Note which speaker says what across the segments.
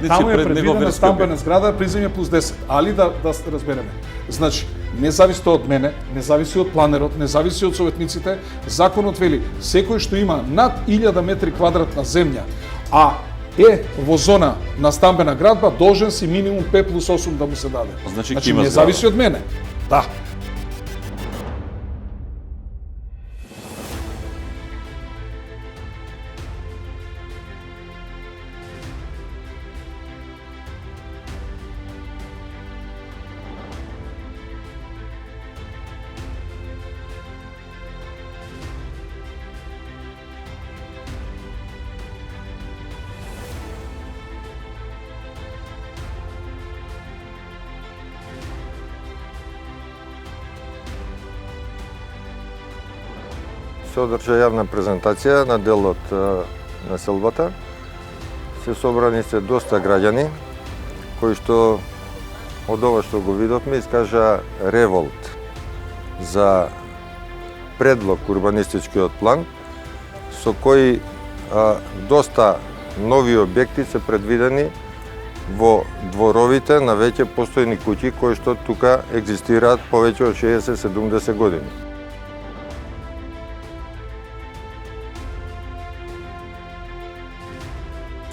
Speaker 1: Таму е
Speaker 2: пред него
Speaker 1: предвидена
Speaker 2: верски
Speaker 1: стамбена зграда при земја плюс 10, али да се разбереме. Значи, не зависи тоа од мене, не зависи од планерот, не зависи од советниците. Законот вели, секој што има над 1000 метри квадратна земја, а е во зона на стамбена градба, должен си минимум 5+8 да му се даде.
Speaker 2: Значи,
Speaker 1: значи
Speaker 2: има
Speaker 1: не
Speaker 2: зграда.
Speaker 1: зависи од мене. Да.
Speaker 3: Се одржа јавна презентација на дел од населбата. Се собрани се доста граѓани кои што од ова што го видовме искажа револт за предлог урбанистичкиот план со кој доста нови објекти се предвидени во дворовите на веќе постојни куќи кои што тука екзистираат повеќе од 60-70 години.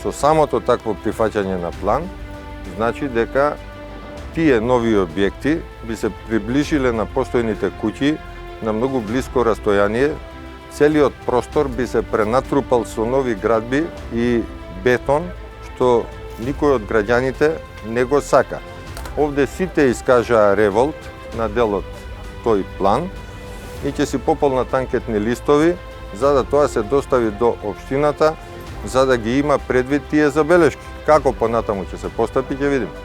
Speaker 3: Со самото такво прифаќање на план, значи дека тие нови објекти би се приближиле на постојните куќи на многу блиско растојание, целиот простор би се пренатрупал со нови градби и бетон, што никој од граѓаните не го сака. Овде сите искажаа револт на дел од тој план и ќе си пополнат анкетни листови, за да тоа се достави до општината, за да ги има предвид тие забелешки. Како понатаму ќе се постапи, ќе видиме.